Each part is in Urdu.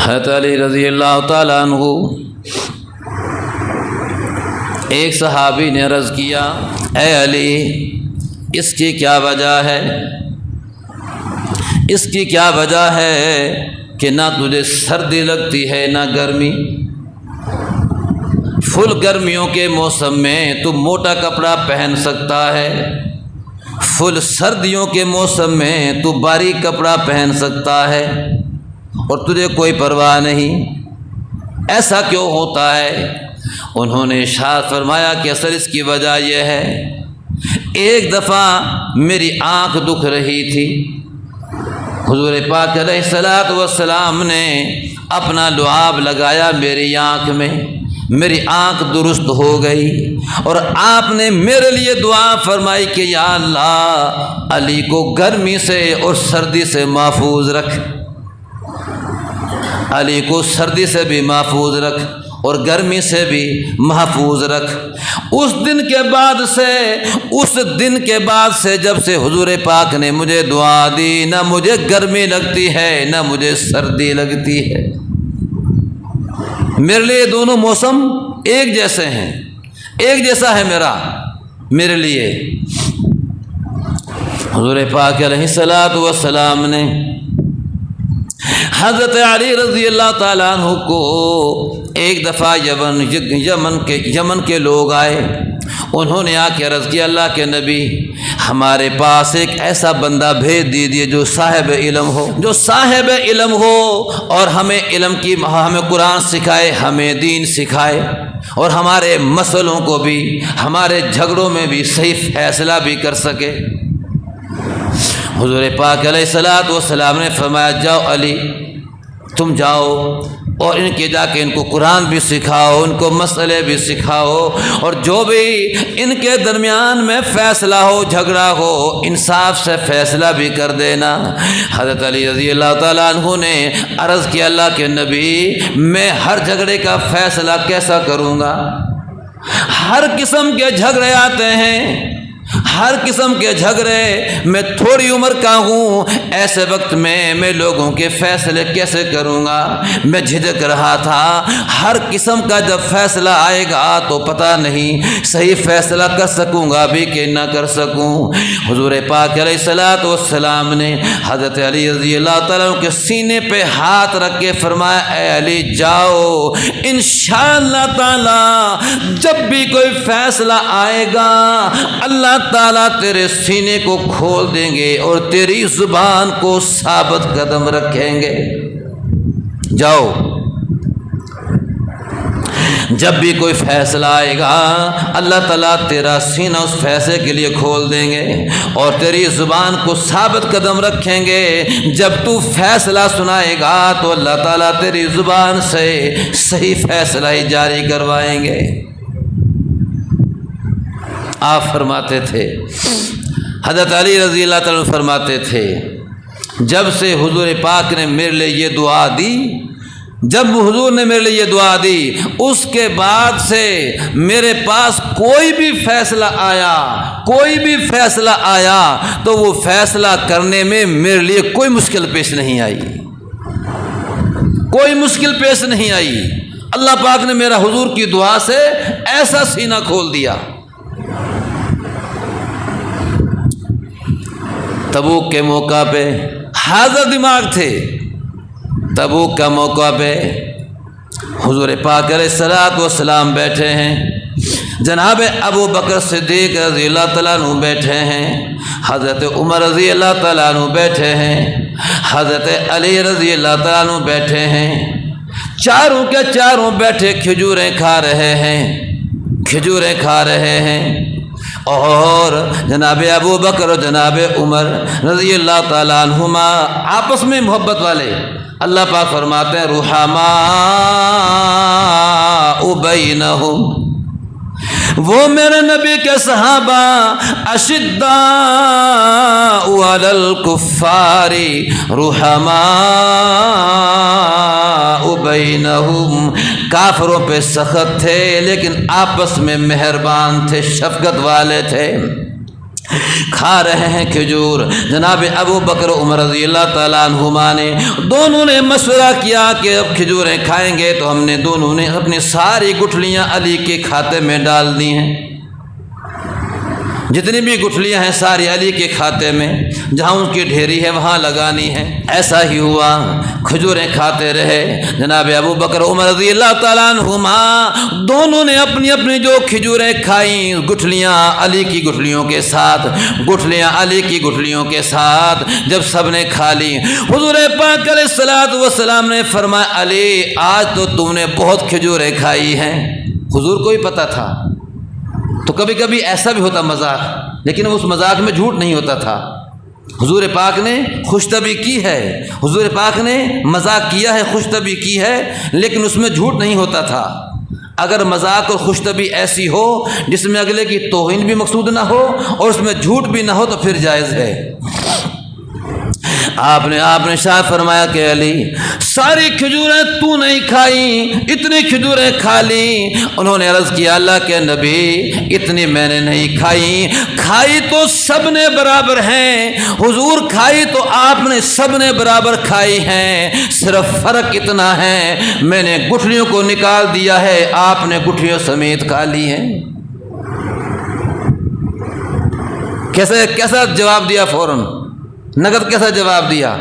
حضرت علی رضی اللہ تعالیٰ عنہ ایک صحابی نے عرض کیا، اے علی اس کی کیا وجہ ہے؟ اس کی کیا وجہ ہے کہ نہ تجھے سردی لگتی ہے نہ گرمی؟ فل گرمیوں کے موسم میں تو موٹا کپڑا پہن سکتا ہے، فل سردیوں کے موسم میں تو باریک کپڑا پہن سکتا ہے اور تجھے کوئی پرواہ نہیں، ایسا کیوں ہوتا ہے؟ انہوں نے ارشاد فرمایا کہ اصل اس کی وجہ یہ ہے، ایک دفعہ میری آنکھ دکھ رہی تھی، حضور پاک علیہ الصلوۃ والسلام نے اپنا لعاب لگایا میری آنکھ میں، میری آنکھ درست ہو گئی اور آپ نے میرے لیے دعا فرمائی کہ یا اللہ علی کو گرمی سے اور سردی سے محفوظ رکھ، علی کو سردی سے بھی محفوظ رکھ اور گرمی سے بھی محفوظ رکھ۔ اس دن کے بعد سے جب سے حضور پاک نے مجھے دعا دی، نہ مجھے گرمی لگتی ہے نہ مجھے سردی لگتی ہے، میرے لیے دونوں موسم ایک جیسے ہیں، ایک جیسا ہے میرے لیے۔ حضور پاک علیہ الصلوۃ والسلام نے حضرت علی رضی اللہ تعالیٰ عنہ کو ایک دفعہ یمن کے لوگ آئے، انہوں نے آ کے عرض کیا، اللہ کے نبی ہمارے پاس ایک ایسا بندہ بھیج دیجیے جو صاحب علم ہو اور ہمیں قرآن سکھائے، ہمیں دین سکھائے اور ہمارے مسئلوں کو بھی، ہمارے جھگڑوں میں بھی صحیح فیصلہ بھی کر سکے۔ حضور پاک علیہ الصلوۃ والسلام نے فرمایا، جاؤ علی تم جاؤ اور جا کے ان کو قرآن بھی سکھاؤ، ان کو مسئلے بھی سکھاؤ اور جو بھی ان کے درمیان میں فیصلہ ہو، جھگڑا ہو، انصاف سے فیصلہ بھی کر دینا۔ حضرت علی رضی اللہ تعالیٰ عنہ نے عرض کیا، اللہ کے نبی میں ہر جھگڑے کا فیصلہ کیسا کروں گا؟ ہر قسم کے جھگڑے آتے ہیں، ہر قسم کے جھگڑے، میں تھوڑی عمر کا ہوں، ایسے وقت میں لوگوں کے فیصلے کیسے کروں گا؟ میں جھجک رہا تھا، ہر قسم کا جب فیصلہ آئے گا تو پتہ نہیں صحیح فیصلہ کر سکوں گا بھی کہ نہ کر سکوں۔ حضور پاک علیہ الصلوۃ والسلام نے حضرت علی رضی اللہ تعالیٰ عنہ کے سینے پہ ہاتھ رکھ کے فرمایا، اے علی جاؤ، انشاءاللہ تعالی جب بھی کوئی فیصلہ آئے گا اللہ تعالیٰ تیرے سینے کو کھول دیں گے اور تیری زبان کو ثابت قدم رکھیں گے۔ جاؤ، جب بھی کوئی فیصلہ آئے گا اللہ تعالیٰ تیرا سینہ اس فیصلے کے لیے کھول دیں گے اور تیری زبان کو ثابت قدم رکھیں گے۔ جب تو فیصلہ سنائے گا تو اللہ تعالیٰ تیری زبان سے صحیح فیصلہ ہی جاری کروائیں گے۔ آپ فرماتے تھے، حضرت علی رضی اللہ تعالیٰ عنہ فرماتے تھے، جب سے حضور پاک نے میرے لیے یہ دعا دی، جب حضور نے میرے لیے یہ دعا دی، اس کے بعد سے میرے پاس کوئی بھی فیصلہ آیا تو وہ فیصلہ کرنے میں میرے لیے کوئی مشکل پیش نہیں آئی، کوئی مشکل پیش نہیں آئی۔ اللہ پاک نے میرا حضور کی دعا سے ایسا سینہ کھول دیا۔ تبوک کے موقع پہ حاضر دماغ تھے، تبوک کا موقع پہ حضور پاک علیہ الصلوۃ والسلام بیٹھے ہیں، جناب ابو بکر صدیق رضی اللہ تعالیٰ عنہ بیٹھے ہیں، حضرت عمر رضی اللہ تعالیٰ عنہ بیٹھے ہیں، حضرت علی رضی اللہ تعالیٰ عنہ بیٹھے ہیں، چاروں کے چاروں بیٹھے کھجوریں کھا رہے ہیں اور جناب ابو بکر اور جناب عمر رضی اللہ تعالیٰ عنہما آپس میں محبت والے، اللہ پاک فرماتے ہیں رحماء بینہم، وہ میرے نبی کے صحابہ اشداء علی الکفار رحماء بینہم، کافروں پہ سخت تھے لیکن آپس میں مہربان تھے، شفقت والے تھے۔ کھا رہے ہیں کھجور۔ جناب ابو بکر عمر رضی اللہ تعالیٰ عنہما نے دونوں نے مشورہ کیا کہ اب کھجوریں کھائیں گے تو ہم نے دونوں نے اپنی ساری گٹھلیاں علی کے کھاتے میں ڈال دی ہیں، جتنی بھی گٹھلیاں ہیں ساری علی کے کھاتے میں، جہاں ان کی ڈھیری ہے وہاں لگانی ہے۔ ایسا ہی ہوا، کھجوریں کھاتے رہے۔ جناب ابو بکر عمر رضی اللہ تعالیٰ عنہما دونوں نے اپنی اپنی جو کھجوریں کھائیں، گٹھلیاں علی کی گٹھلیوں کے ساتھ، گٹھلیاں علی کی گٹھلیوں کے ساتھ جب سب نے کھا لی، حضور پاک علیہ الصلوۃ والسلام نے فرمایا علی آج تو تم نے بہت کھجوریں کھائی ہیں۔ حضور کو بھی پتہ تھا، تو کبھی کبھی ایسا بھی ہوتا مذاق، لیکن اس مذاق میں جھوٹ نہیں ہوتا تھا۔ حضور پاک نے خوش طبعی کی ہے، حضور پاک نے مذاق کیا ہے، خوش طبعی کی ہے، لیکن اس میں جھوٹ نہیں ہوتا تھا۔ اگر مذاق اور خوش طبعی ایسی ہو جس میں اگلے کی توہین بھی مقصود نہ ہو اور اس میں جھوٹ بھی نہ ہو تو پھر جائز ہے۔ آپ نے شاہ فرمایا کہ علی ساری کھجوریں تو نہیں کھائیں، اتنی کھجوریں کھا لی۔ انہوں نے عرض کیا اللہ کے نبی اتنی میں نے نہیں کھائی، کھائی تو سب نے برابر ہیں حضور، کھائی تو آپ نے سب نے برابر کھائی ہیں، صرف فرق اتنا ہے میں نے گٹھلیوں کو نکال دیا ہے، آپ نے گٹھلیوں سمیت کھا لی ہیں۔ کیسا جواب دیا فوراً، نگد کیسا جواب دیا؟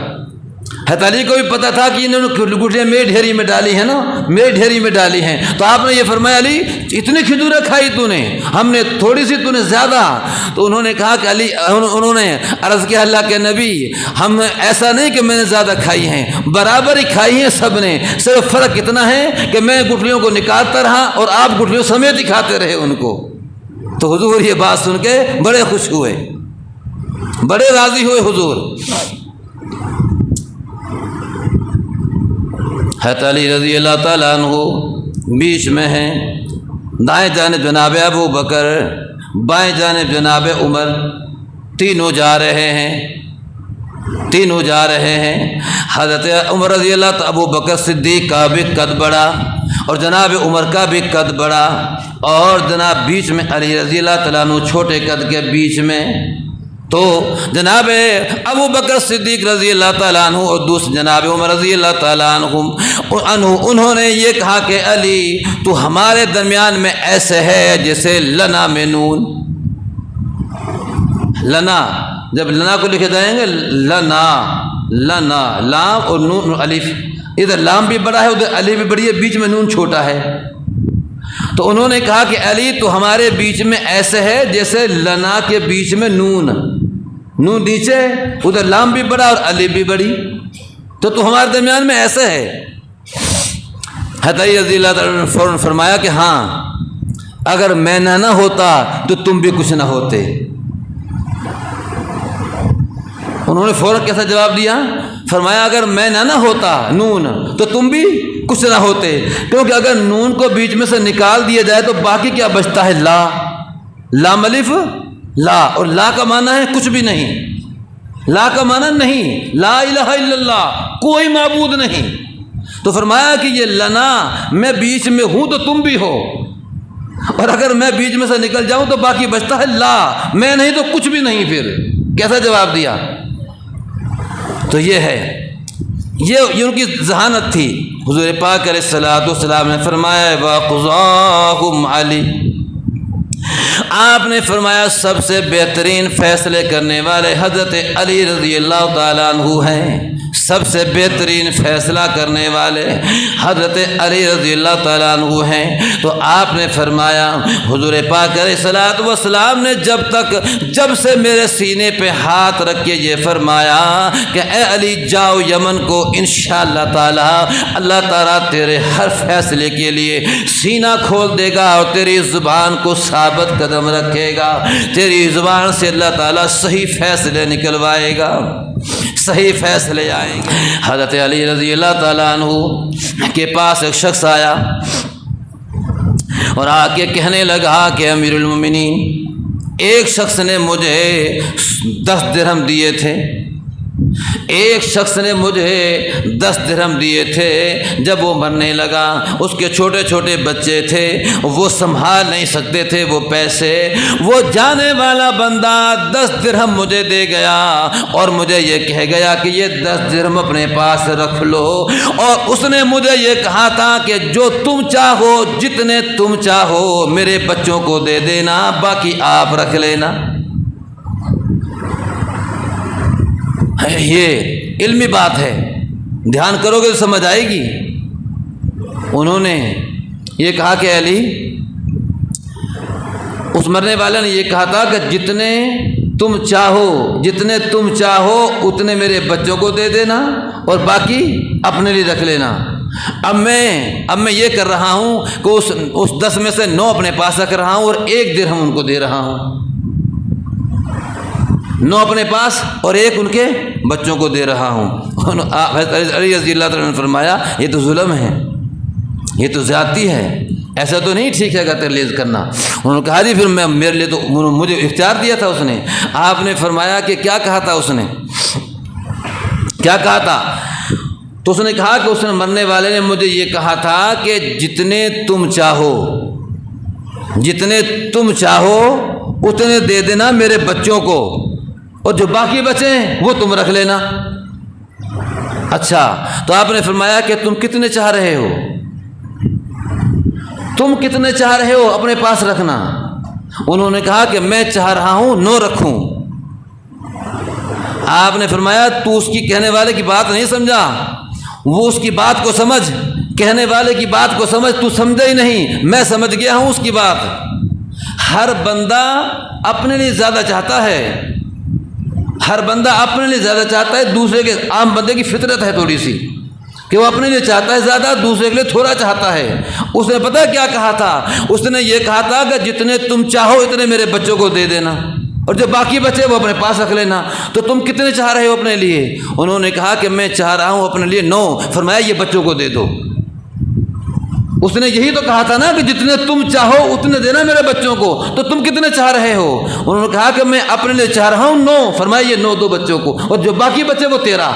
حضرت علی کو بھی پتہ تھا کہ انہوں نے گٹھلیاں میری ڈھیری میں ڈالی ہیں نا، میری ڈھیری میں ڈالی ہیں، تو آپ نے یہ فرمایا علی اتنی کھجوریں کھائی تو نے، ہم نے تھوڑی سی تو نے زیادہ۔ تو انہوں نے کہا کہ علی، انہوں نے عرض کیا اللہ کے نبی ہم ایسا نہیں کہ میں نے زیادہ کھائی ہیں، برابر ہی کھائی ہیں سب نے، صرف فرق اتنا ہے کہ میں گٹھلیوں کو نکالتا رہا اور آپ گٹھلیوں سمیت ہی کھاتے رہے ان کو۔ تو حضور یہ بات سن کے بڑے خوش ہوئے، بڑے راضی ہوئے حضور۔ حضرت علی رضی اللہ تعالیٰ عنہ بیچ میں ہیں، دائیں جانب جناب ابو بکر، بائیں جانب جناب عمر، تینوں جا رہے ہیں۔ حضرت عمر رضی اللہ تعالیٰ ابو بکر صدیق کا بھی قد بڑا اور جناب عمر کا بھی قد بڑا، اور جناب بیچ میں علی رضی اللہ تعالیٰ عنہ چھوٹے قد کے بیچ میں۔ تو جناب ابو بکر صدیق رضی اللہ تعالیٰ عنہ اور دوسرے جناب عمر رضی اللہ تعالیٰ عنہ انہوں نے یہ کہا کہ علی تو ہمارے درمیان میں ایسے ہے جیسے لنا میں نون۔ لنا، جب لنا کو لکھے جائیں گے لنا لام اور نون الف، ادھر لام بھی بڑا ہے ادھر الف بھی بڑی ہے، بیچ میں نون چھوٹا ہے۔ تو انہوں نے کہا کہ علی تو ہمارے بیچ میں ایسے ہے جیسے لنا کے بیچ میں نون نیچے، ادھر لام بھی بڑا اور الف بھی بڑی، تو ہمارے درمیان میں ایسے ہے۔ حضرت علی رضی اللہ تعالیٰ نے فوراً فرمایا کہ ہاں اگر میں نہ ہوتا تو تم بھی کچھ نہ ہوتے۔ انہوں نے فوراً کیسا جواب دیا؟ فرمایا اگر میں نہ ہوتا نون تو تم بھی کچھ نہ ہوتے، کیونکہ اگر نون کو بیچ میں سے نکال دیا جائے تو باقی کیا بچتا ہے؟ لام الف لا، اور لا کا معنی ہے کچھ بھی نہیں، لا کا معنی نہیں، لا الہ الا اللہ، کوئی معبود نہیں۔ تو فرمایا کہ یہ لنا میں بیچ میں ہوں تو تم بھی ہو، اور اگر میں بیچ میں سے نکل جاؤں تو باقی بچتا ہے لا، میں نہیں تو کچھ بھی نہیں۔ پھر کیسا جواب دیا؟ تو یہ ہے، یہ ان کی ذہانت تھی۔ حضور پاک علیہ الصلوۃ والسلام نے فرمایا وَقُضَاهُمْ عَلِي، آپ نے فرمایا سب سے بہترین فیصلے کرنے والے حضرت علی رضی اللہ تعالیٰ عنہ ہیں، سب سے بہترین فیصلہ کرنے والے حضرت علی رضی اللہ تعالیٰ عنہ ہیں۔ تو آپ نے فرمایا، حضور پاک علیہ الصلوۃ والسلام نے جب سے میرے سینے پہ ہاتھ رکھ کے یہ فرمایا کہ اے علی جاؤ یمن کو، انشاءاللہ تعالیٰ اللہ تعالیٰ تیرے ہر فیصلے کے لیے سینہ کھول دے گا اور تیری زبان کو ثابت قدم رکھے گا، تیری زبان سے اللہ تعالیٰ صحیح فیصلے نکلوائے گا، صحیح فیصلے آئیں گے۔ حضرت علی رضی اللہ تعالیٰ عنہ کے پاس ایک شخص آیا اور آ کے کہنے لگا کہ امیر المومنین، ایک شخص نے مجھے 10 درہم دیے تھے، ایک شخص نے مجھے 10 درہم دیے تھے، جب وہ مرنے لگا اس کے چھوٹے چھوٹے بچے تھے، وہ سنبھال نہیں سکتے تھے وہ پیسے، وہ جانے والا بندہ 10 درہم مجھے دے گیا اور مجھے یہ کہہ گیا کہ یہ 10 درہم اپنے پاس رکھ لو، اور اس نے مجھے یہ کہا تھا کہ جو تم چاہو، جتنے تم چاہو میرے بچوں کو دے دینا، باقی آپ رکھ لینا۔ یہ علمی بات ہے، دھیان کرو گے تو سمجھ آئے گی۔ انہوں نے یہ کہا کہ علی، اس مرنے والے نے یہ کہا تھا کہ جتنے تم چاہو اتنے میرے بچوں کو دے دینا اور باقی اپنے لیے رکھ لینا۔ اب میں یہ کر رہا ہوں کہ اس 10 میں سے 9 اپنے پاس رکھ رہا ہوں اور 1 درہم ان کو دے رہا ہوں، 9 اپنے پاس اور 1 ان کے بچوں کو دے رہا ہوں۔ حضرت علی رضی اللہ تعالیٰ نے فرمایا یہ تو ظلم ہے، یہ تو زیادتی ہے، ایسا تو نہیں ٹھیک ہے کہ ترلیز کرنا۔ انہوں نے کہا جی پھر میرے لیے تو مجھے اختیار دیا تھا اس نے۔ آپ نے فرمایا کہ کیا کہا تھا اس نے، کیا کہا تھا؟ تو اس نے کہا کہ اس نے مرنے والے نے مجھے یہ کہا تھا کہ جتنے تم چاہو اتنے دے دینا میرے بچوں کو، اور جو باقی بچے ہیں وہ تم رکھ لینا۔ اچھا، تو آپ نے فرمایا کہ تم کتنے چاہ رہے ہو، اپنے پاس رکھنا؟ انہوں نے کہا کہ میں چاہ رہا ہوں 9 رکھوں۔ آپ نے فرمایا تو اس کی کہنے والے کی بات نہیں سمجھا، وہ اس کی بات کو سمجھ، کہنے والے کی بات کو سمجھ، تو سمجھا ہی نہیں، میں سمجھ گیا ہوں اس کی بات۔ ہر بندہ اپنے لیے زیادہ چاہتا ہے، دوسرے کے، عام بندے کی فطرت ہے تھوڑی سی کہ وہ اپنے لیے چاہتا ہے زیادہ، دوسرے کے لیے تھوڑا چاہتا ہے۔ اس نے پتہ کیا کہا تھا؟ اس نے یہ کہا تھا کہ جتنے تم چاہو اتنے میرے بچوں کو دے دینا اور جو باقی بچے وہ اپنے پاس رکھ لینا۔ تو تم کتنے چاہ رہے ہو اپنے لیے؟ انہوں نے کہا کہ میں چاہ رہا ہوں اپنے لیے 9۔ فرمایا یہ بچوں کو دے دو۔ اس نے یہی تو کہا تھا نا کہ جتنے تم چاہو اتنے دینا میرے بچوں کو، تو تم کتنے چاہ رہے ہو؟ انہوں نے کہا کہ میں اپنے لیے چاہ رہا ہوں 9۔ فرمایا یہ 9 دو بچوں کو، اور جو باقی بچے وہ 13۔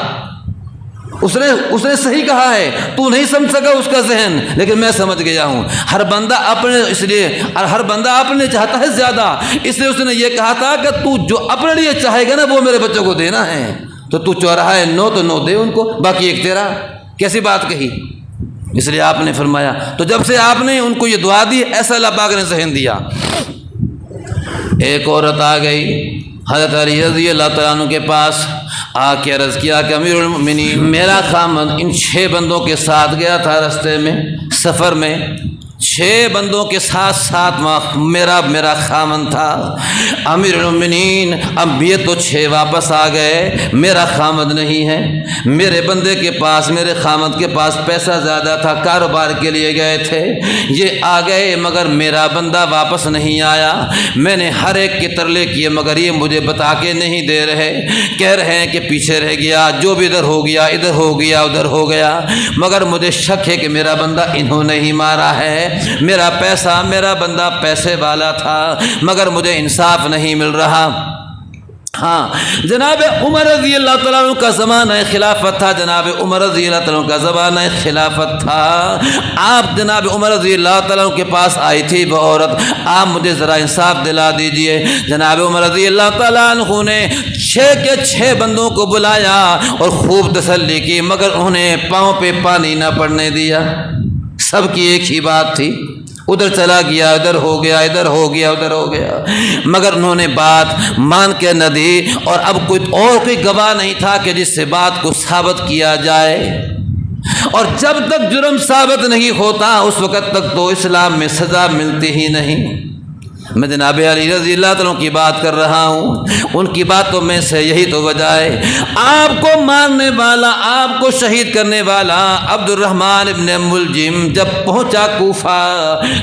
اس نے صحیح کہا ہے، تو نہیں سمجھ سکا اس کا ذہن، لیکن میں سمجھ گیا ہوں۔ ہر بندہ اپنے چاہتا ہے زیادہ، اس لیے اس نے یہ کہا تھا کہ تو جو اپنے لیے چاہے گا نا وہ میرے بچوں کو دینا ہے، تو تو چاہ رہا ہے 9 تو 9 دے ان کو، باقی 1 تیرا۔ کیسی بات کہی؟ اس لیے آپ نے فرمایا، تو جب سے آپ نے ان کو یہ دعا دی، ایسا اللہ پاک نے ذہن دیا۔ ایک عورت آ گئی حضرت علی رضی اللہ تعالیٰ عنہ کے پاس، آ کے عرض کیا کہ امیر المؤمنین، میرا خامد ان 6 بندوں کے ساتھ گیا تھا رستے میں، سفر میں 6 بندوں کے ساتھ میرا خامن تھا۔ امیر المؤمنین، اب یہ تو 6 واپس آ گئے، میرا خامد نہیں ہے۔ میرے بندے کے پاس، میرے خامد کے پاس پیسہ زیادہ تھا، کاروبار کے لیے گئے تھے، یہ آ گئے مگر میرا بندہ واپس نہیں آیا۔ میں نے ہر ایک کے ترلے کیے مگر یہ مجھے بتا کے نہیں دے رہے، کہہ رہے ہیں کہ پیچھے رہ گیا، جو بھی ادھر ہو گیا، ادھر ہو گیا، ادھر ہو گیا، مگر مجھے شک ہے کہ میرا بندہ انہوں نے ہی مارا ہے۔ میرا بندہ پیسے والا تھا مگر مجھے انصاف نہیں مل رہا۔ ہاں، جناب عمر رضی اللہ تعالیٰ عنہ کا زمانہ خلافت تھا، جناب عمر رضی اللہ تعالیٰ عنہ کا زمانہ خلافت تھا۔ آپ جناب عمر رضی اللہ تعالیٰ عنہ کے پاس آئی تھی وہ عورت، آپ مجھے ذرا انصاف دلا دیجئے۔ جناب عمر رضی اللہ تعالیٰ عنہ نے 6 کے 6 بندوں کو بلایا اور خوب تسلی کی، مگر انہوں نے پاؤں پہ پانی نہ پڑنے دیا۔ سب کی ایک ہی بات تھی، ادھر چلا گیا، ادھر ہو گیا، ادھر ہو گیا، ادھر ہو گیا، مگر انہوں نے بات مان کے نہ دی۔ اور اب کوئی گواہ نہیں تھا کہ جس سے بات کو ثابت کیا جائے، اور جب تک جرم ثابت نہیں ہوتا اس وقت تک تو اسلام میں سزا ملتی ہی نہیں۔ میں جناب علی رضی اللہ تعالیٰ کی بات کر رہا ہوں، ان کی باتوں میں سے یہی تو وجہ ہے۔ آپ کو مارنے والا، آپ کو شہید کرنے والا عبد الرحمن ابن ملجم جب پہنچا کوفہ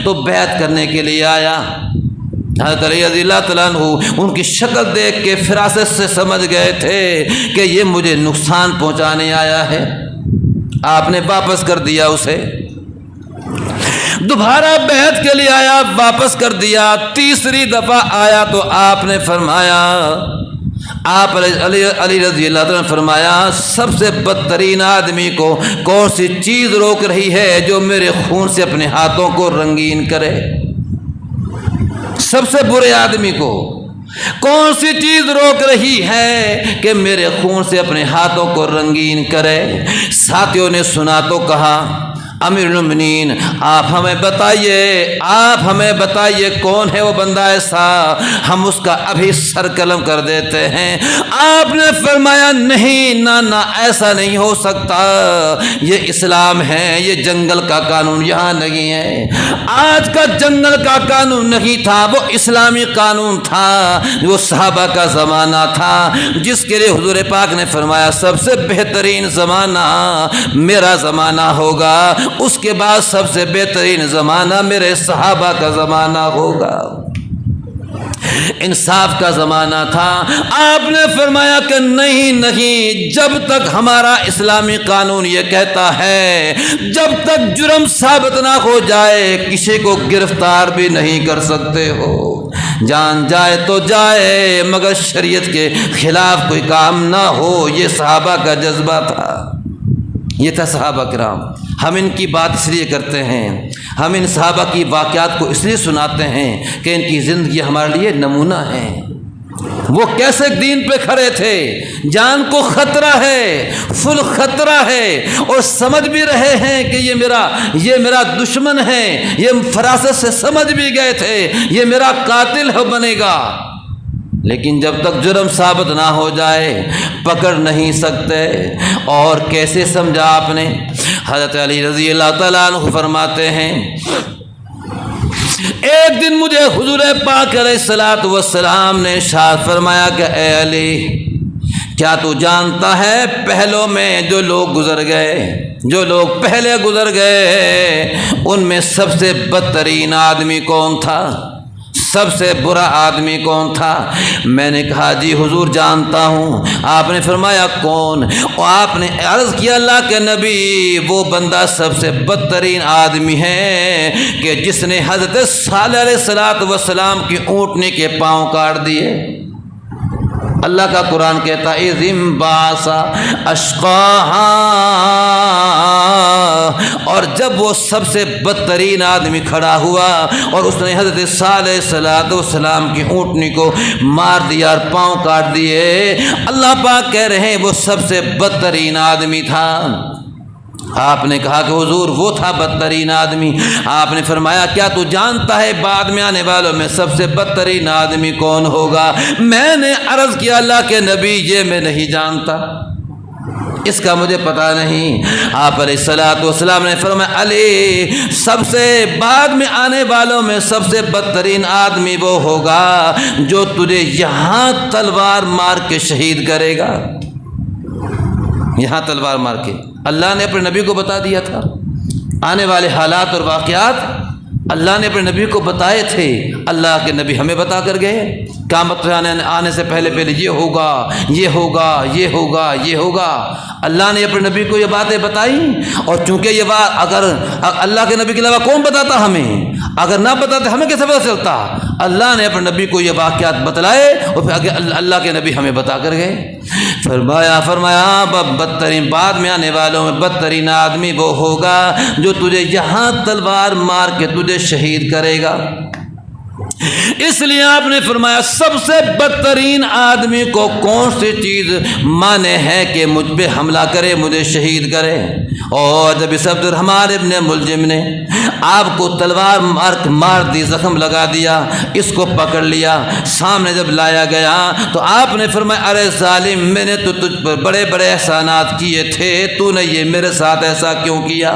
تو بیعت کرنے کے لیے آیا۔ حضرت علی رضی اللہ تعالیٰ عنہ ان کی شکل دیکھ کے فراست سے سمجھ گئے تھے کہ یہ مجھے نقصان پہنچانے آیا ہے۔ آپ نے واپس کر دیا اسے، دوبارہ بیعت کے لیے آیا، واپس کر دیا۔ تیسری دفعہ آیا تو آپ نے فرمایا آپ علی رضی اللہ عنہ نے فرمایا سب سے بدترین آدمی کو کون سی چیز روک رہی ہے جو میرے خون سے اپنے ہاتھوں کو رنگین کرے؟ سب سے برے آدمی کو کون سی چیز روک رہی ہے کہ میرے خون سے اپنے ہاتھوں کو رنگین کرے؟ ساتھیوں نے سنا تو کہا امیر المومنین آپ ہمیں بتائیے کون ہے وہ بندہ ایسا، ہم اس کا ابھی سر قلم کر دیتے ہیں۔ آپ نے فرمایا نہیں، نہ ایسا نہیں ہو سکتا، یہ اسلام ہے، یہ جنگل کا قانون یہاں نہیں ہے۔ آج کا جنگل کا قانون نہیں تھا، وہ اسلامی قانون تھا، وہ صحابہ کا زمانہ تھا، جس کے لیے حضور پاک نے فرمایا سب سے بہترین زمانہ میرا زمانہ ہوگا، اس کے بعد سب سے بہترین زمانہ میرے صحابہ کا زمانہ ہوگا۔ انصاف کا زمانہ تھا۔ آپ نے فرمایا کہ نہیں، جب تک ہمارا اسلامی قانون یہ کہتا ہے جب تک جرم ثابت نہ ہو جائے کسی کو گرفتار بھی نہیں کر سکتے ہو، جان جائے تو جائے مگر شریعت کے خلاف کوئی کام نہ ہو۔ یہ صحابہ کا جذبہ تھا، یہ تھا صحابہ کرام۔ ہم ان کی بات اس لیے کرتے ہیں، ہم ان صحابہ کی واقعات کو اس لیے سناتے ہیں کہ ان کی زندگی ہمارے لیے نمونہ ہے۔ وہ کیسے دین پہ کھڑے تھے، جان کو خطرہ ہے، فل خطرہ ہے، اور سمجھ بھی رہے ہیں کہ یہ میرا دشمن ہے، یہ فراست سے سمجھ بھی گئے تھے یہ میرا قاتل بنے گا، لیکن جب تک جرم ثابت نہ ہو جائے پکڑ نہیں سکتے۔ اور کیسے سمجھا آپ نے؟ حضرت علی رضی اللہ تعالیٰ عنہ فرماتے ہیں ایک دن مجھے حضور پاک علیہ السلام نے ارشاد فرمایا کہ اے علی، کیا تو جانتا ہے پہلوں میں جو لوگ پہلے گزر گئے ان میں سب سے بدترین آدمی کون تھا، سب سے برا آدمی کون تھا؟ میں نے کہا جی حضور جانتا ہوں۔ آپ نے فرمایا کون؟ اور آپ نے عرض کیا اللہ کے نبی وہ بندہ سب سے بدترین آدمی ہے کہ جس نے حضرت صالح علیہ السلام کی اونٹنی کے پاؤں کاٹ دیے۔ اللہ کا قرآن کہتا ہے اِذِ بَعَثَ أَشْقَاهَا، اور جب وہ سب سے بدترین آدمی کھڑا ہوا اور اس نے حضرت صالح علیہ السلام کی اونٹنی کو مار دیا اور پاؤں کاٹ دیے، اللہ پاک کہہ رہے ہیں وہ سب سے بدترین آدمی تھا۔ آپ نے کہا کہ حضور وہ تھا بدترین آدمی۔ آپ نے فرمایا کیا تو جانتا ہے بعد میں آنے والوں میں سب سے بدترین آدمی کون ہوگا؟ میں نے عرض کیا اللہ کے نبی یہ میں نہیں جانتا، اس کا مجھے پتہ نہیں۔ آپ علیہ السلام نے فرمایا علی سب سے بعد میں آنے والوں میں سب سے بدترین آدمی وہ ہوگا جو تجھے یہاں تلوار مار کے شہید کرے گا، یہاں تلوار مار کے۔ اللہ نے اپنے نبی کو بتا دیا تھا آنے والے حالات اور واقعات، اللہ نے اپنے نبی کو بتائے تھے، اللہ کے نبی ہمیں بتا کر گئے قیامت آنے سے پہلے یہ ہوگا، یہ ہوگا، یہ ہوگا، یہ ہوگا۔ اللہ نے اپنے نبی کو یہ باتیں بتائیں، اور چونکہ یہ بات اگر اللہ کے نبی کے علاوہ کون بتاتا ہمیں، اگر نہ بتاتے ہمیں کیسے پتہ چلتا؟ اللہ نے اپنے نبی کو یہ واقعات بتلائے اور پھر اللہ کے نبی ہمیں بتا کر گئے۔ فرمایا بدترین بعد میں آنے والوں میں بدترین آدمی وہ ہوگا جو تجھے یہاں تلوار مار کے تجھے شہید کرے گا۔ اس لیے آپ نے فرمایا سب سے بدترین آدمی کو کون سی چیز مانے ہے کہ مجھ پہ حملہ کرے، مجھے شہید کرے۔ اور جب اس عبد الرحمن ابن ملجم نے آپ کو تلوار مار دی، زخم لگا دیا، اس کو پکڑ لیا، سامنے جب لایا گیا تو آپ نے فرمایا ارے ظالم میں نے تو تجھ پر بڑے بڑے احسانات کیے تھے، تو نے یہ میرے ساتھ ایسا کیوں کیا؟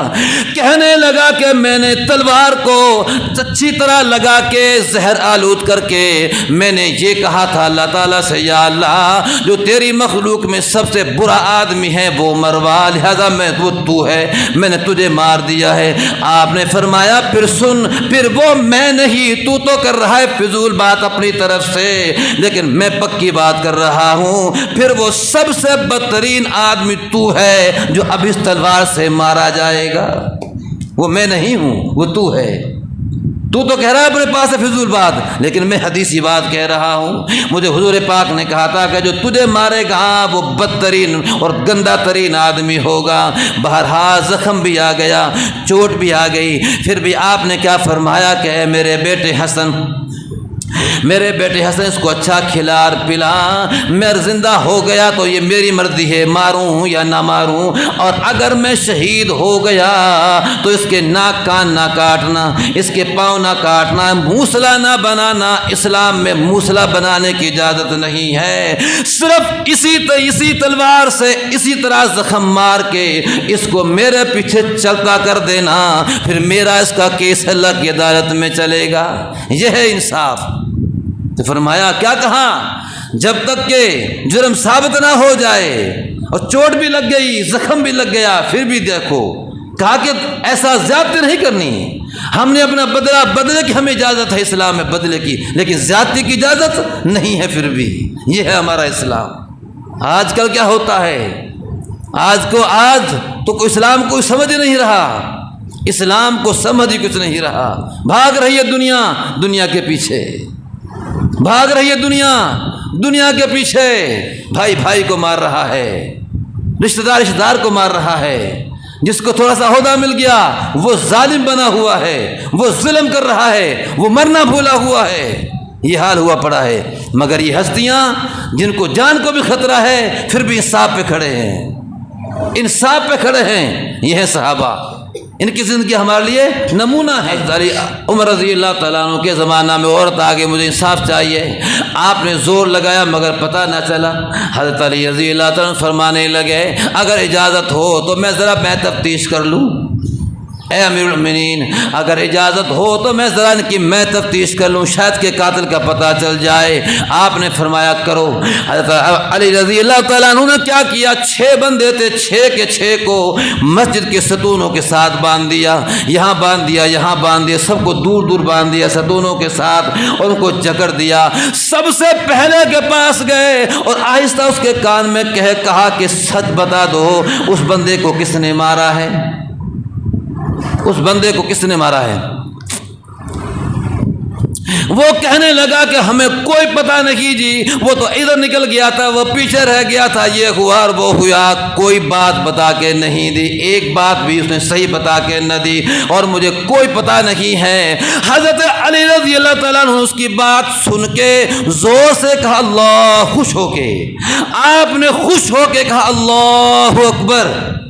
کہنے لگا کہ میں نے تلوار کو اچھی طرح لگا کے زہر آلود کر کے میں نے یہ کہا تھا اللہ تعالیٰ سے یا اللہ جو تیری مخلوق میں سب سے برا آدمی ہے وہ مروا، لہذا وہ تو ہے، میں نے تجھے مار دیا ہے۔ آپ نے فرمایا پھر سن، پھر وہ میں نہیں، تو کر رہا ہے فضول بات اپنی طرف سے، لیکن میں پکی بات کر رہا ہوں، پھر وہ سب سے بدترین آدمی تو ہے جو اب اس تلوار سے مارا جائے گا، وہ میں نہیں ہوں، وہ تو ہے۔ تو کہہ رہا ہے اپنے پاس ہے فضول بات، لیکن میں حدیثی بات کہہ رہا ہوں۔ مجھے حضور پاک نے کہا تھا کہ جو تجھے مارے گا وہ بدترین اور گندہ ترین آدمی ہوگا۔ بہرحال زخم بھی آ گیا، چوٹ بھی آ گئی، پھر بھی آپ نے کیا فرمایا کہ اے میرے بیٹے حسن، اس کو اچھا کھلا اور پلا، میں زندہ ہو گیا تو یہ میری مرضی ہے، ماروں یا نہ ماروں، اور اگر میں شہید ہو گیا تو اس کے ناک کان نہ کاٹنا، اس کے پاؤں نہ کاٹنا، موسلا نہ بنانا۔ اسلام میں موسلا بنانے کی اجازت نہیں ہے، صرف اسی تلوار سے اسی طرح زخم مار کے اس کو میرے پیچھے چلتا کر دینا، پھر میرا اس کا کیس اللہ کی عدالت میں چلے گا۔ یہ ہے انصاف۔ تو فرمایا کیا کہا، جب تک کہ جرم ثابت نہ ہو جائے، اور چوٹ بھی لگ گئی، زخم بھی لگ گیا، پھر بھی دیکھو، کہا کہ ایسا زیادتی نہیں کرنی، ہم نے اپنا بدلہ بدلے کی ہمیں اجازت ہے اسلام میں بدلے کی، لیکن زیادتی کی اجازت نہیں ہے۔ پھر بھی یہ ہے ہمارا اسلام۔ آج کل کیا ہوتا ہے، آج تو اسلام کو سمجھ نہیں رہا، اسلام کو سمجھ ہی کچھ نہیں رہا، بھاگ رہی ہے دنیا کے پیچھے، بھاگ رہی ہے دنیا کے پیچھے، بھائی کو مار رہا ہے، رشتہ دار کو مار رہا ہے، جس کو تھوڑا سا عہدہ مل گیا وہ ظالم بنا ہوا ہے، وہ ظلم کر رہا ہے، وہ مرنا بھولا ہوا ہے، یہ حال ہوا پڑا ہے۔ مگر یہ ہستیاں جن کو جان کو بھی خطرہ ہے پھر بھی انصاف پہ کھڑے ہیں، یہ ہے صحابہ، ان کی زندگی ہمارے لیے نمونہ ہے۔ عمر رضی اللہ تعالیٰ عنہ کے زمانہ میں عورت آگے مجھے انصاف چاہیے، آپ نے زور لگایا مگر پتہ نہ چلا۔ حضرت علی رضی اللہ تعالیٰ عنہ فرمانے لگے اگر اجازت ہو تو میں تفتیش کر لوں، اے امیر المؤمنین اگر اجازت ہو تو میں تفتیش کر لوں، شاید کہ قاتل کا پتہ چل جائے۔ آپ نے فرمایا کرو۔ حضرت علی رضی اللہ تعالیٰ عنہ نے کیا کیا، 6 بندے تھے، 6 کے 6 کو مسجد کے ستونوں کے ساتھ باندھ دیا، یہاں باندھ دیا، سب کو دور دور باندھ دیا ستونوں کے ساتھ، اور ان کو جکڑ دیا۔ سب سے پہلے کے پاس گئے اور آہستہ اس کے کان میں کہا کہ سچ بتا دو، اس بندے کو کس نے مارا ہے، اس بندے کو کس نے مارا ہے؟ وہ کہنے لگا کہ ہمیں کوئی پتہ نہیں جی، وہ تو ادھر نکل گیا تھا، وہ پیچھے رہ گیا تھا، یہ ہوا اور وہ ہوا، کوئی بات بتا کے نہیں دی، ایک بات بھی اس نے صحیح بتا کے نہ دی، اور مجھے کوئی پتہ نہیں ہے۔ حضرت علی رضی اللہ تعالیٰ عنہ اس کی بات سن کے زور سے کہا اللہ، خوش ہو کے آپ نے خوش ہو کے کہا اللہ اکبر،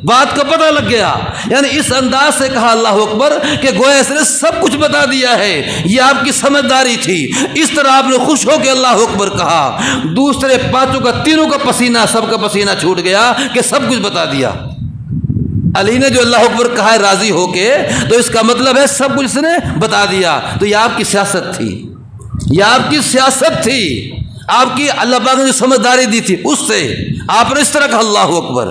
بات کا پتہ لگ گیا، یعنی اس انداز سے کہا اللہ اکبر کہ گویا اس نے سب کچھ بتا دیا ہے، یہ آپ کی سمجھداری تھی، اس طرح آپ نے خوش ہو کے اللہ اکبر کہا۔ دوسرے 5 تینوں کا پسینہ، سب کا پسینہ چھوٹ گیا کہ سب کچھ بتا دیا۔ علی نے جو اللہ اکبر کہا ہے راضی ہو کے، تو اس کا مطلب ہے سب کچھ اس نے بتا دیا۔ تو یہ آپ کی سیاست تھی، یہ آپ کی سیاست تھی، آپ کی اللہ پاک نے جو سمجھداری دی تھی اس سے آپ نے اس طرح کہا اللہ اکبر۔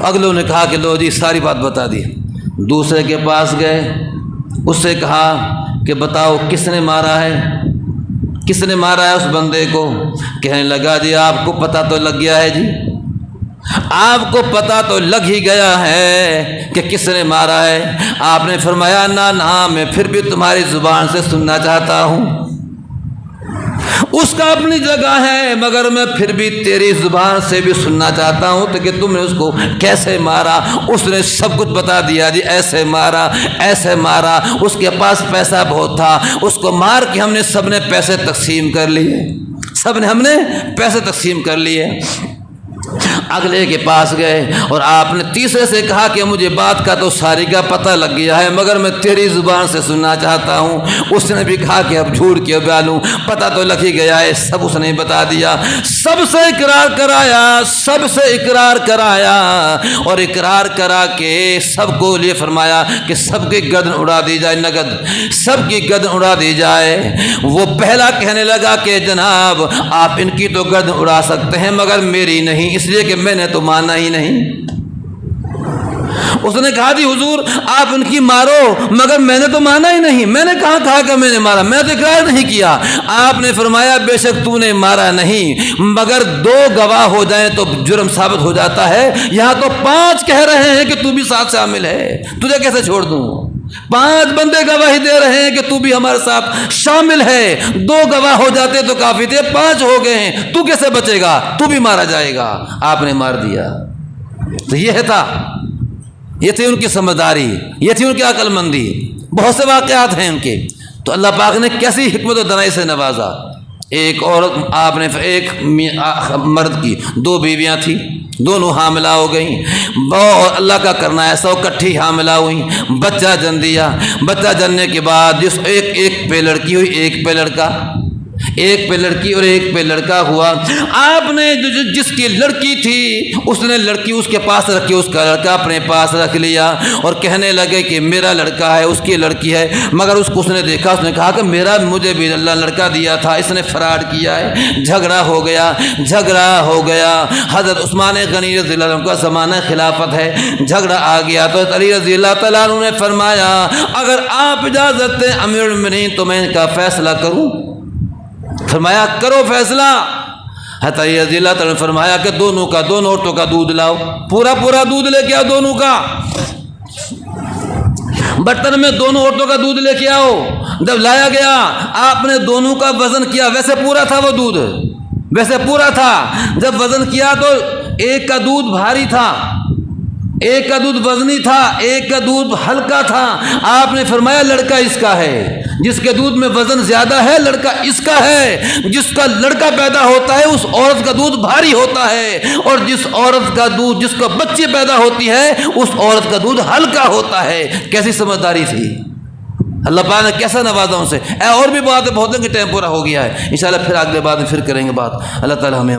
اگلوں نے کہا کہ لو جی ساری بات بتا دی۔ دوسرے کے پاس گئے، اس سے کہا کہ بتاؤ کس نے مارا ہے، کس نے مارا ہے اس بندے کو؟ کہنے لگا جی آپ کو پتہ تو لگ گیا ہے، جی آپ کو پتہ تو لگ ہی گیا ہے کہ کس نے مارا ہے۔ آپ نے فرمایا نہ میں پھر بھی تمہاری زبان سے سننا چاہتا ہوں، اس کا اپنی جگہ ہے، مگر میں پھر بھی تیری زبان سے بھی سننا چاہتا ہوں تو کہ تم نے اس کو کیسے مارا۔ اس نے سب کچھ بتا دیا، جی ایسے مارا، اس کے پاس پیسہ بہت تھا، اس کو مار کے ہم نے سب نے پیسے تقسیم کر لیے، اگلے کے پاس گئے اور آپ نے تیسرے سے کہا کہ مجھے بات کا تو ساری کا پتہ لگ گیا ہے، مگر میں تیری زبان سے سننا چاہتا ہوں۔ اس نے بھی کہا کہ اب جھوٹ کیوں بیانوں، پتہ تو لگ ہی گیا ہے، سب اس نے بتا دیا۔ سب سے اقرار کرایا اور اقرار کرا کے سب کو لیے فرمایا کہ سب کی گردن اڑا دی جائے، نگد سب کی گردن اڑا دی جائے۔ وہ پہلا کہنے لگا کہ جناب آپ ان کی تو گردن اڑا سکتے ہیں مگر میری نہیں، اس لیے کہ میں نے تو مانا ہی نہیں۔ اس نے کہا جی حضور آپ ان کی مارو مگر میں نے تو مانا ہی نہیں، میں نے کہا کہ میں نے مارا، میں تو اقرار نہیں کیا۔ آپ نے فرمایا بے شک تو نے مارا نہیں، مگر 2 گواہ ہو جائیں تو جرم ثابت ہو جاتا ہے، یہاں تو 5 کہہ رہے ہیں کہ تو بھی ساتھ شامل ہے، تجھے کیسے چھوڑ دوں؟ 5 بندے گواہی دے رہے ہیں کہ تو بھی ہمارے ساتھ شامل ہے، 2 گواہ ہو جاتے تو کافی تھے، 5 ہو گئے ہیں، تو کیسے بچے گا؟ تو بھی مارا جائے گا۔ آپ نے مار دیا۔ تو یہ تھی ان کی سمجھداری، یہ تھی ان کی عقل مندی۔ بہت سے واقعات ہیں ان کے۔ تو اللہ پاک نے کیسی حکمت و دانائی سے نوازا۔ ایک عورت، آپ نے ایک مرد کی 2 بیویاں تھیں، دونوں حاملہ ہو گئیں، اور اللہ کا کرنا ایسا، اکٹھی حاملہ ہوئیں، بچہ جن دیا۔ بچہ جننے کے بعد جس ایک پہ لڑکی ہوئی، ایک پہ لڑکا، ایک پہ لڑکی اور ایک پہ لڑکا ہوا۔ آپ نے جس کی لڑکی تھی اس نے لڑکی اس کے پاس رکھی، اس کا لڑکا اپنے پاس رکھ لیا اور کہنے لگے کہ میرا لڑکا ہے، اس کی لڑکی ہے، مگر اس کو اس نے دیکھا، اس نے کہا کہ مجھے بھی اللہ لڑکا دیا تھا، اس نے فراڈ کیا ہے۔ جھگڑا ہو گیا۔ حضرت عثمان غنی رضی اللہ عنہ کا زمانہ خلافت ہے، جھگڑا آ گیا تو علی رضی اللہ تعالیٰ عنہ نے فرمایا اگر آپ اجازت دیں امیر المومنین تو میں ان کا فیصلہ کروں؟ فرمایا کرو فیصلہ۔ حضرت علی رضی اللہ تعالیٰ نے فرمایا کہ دونوں عورتوں کا دودھ لاؤ، پورا دودھ لے کے آؤ، دونوں کا برتن میں دونوں عورتوں کا دودھ لے کے آؤ۔ جب لایا گیا آپ نے دونوں کا وزن کیا، ویسے پورا تھا وہ دودھ، ویسے پورا تھا۔ جب وزن کیا تو ایک کا دودھ بھاری تھا، ایک کا دودھ وزنی تھا، ایک کا دودھ ہلکا تھا۔ آپ نے فرمایا لڑکا اس کا ہے، جس کے دودھ میں وزن زیادہ ہے لڑکا اس کا ہے۔ جس کا لڑکا پیدا ہوتا ہے اس عورت کا دودھ بھاری ہوتا ہے، اور جس عورت کا دودھ، جس کو بچی پیدا ہوتی ہے اس عورت کا دودھ ہلکا ہوتا ہے۔ کیسی سمجھداری تھی! اللہ پاک نے کیسا نوازا ان سے۔ اور بھی باتیں بہت ہیں کہ ٹائم پورا ہو گیا ہے، انشاءاللہ پھر اگلے بات میں پھر کریں گے بات۔ اللہ تعالیٰ ہمیں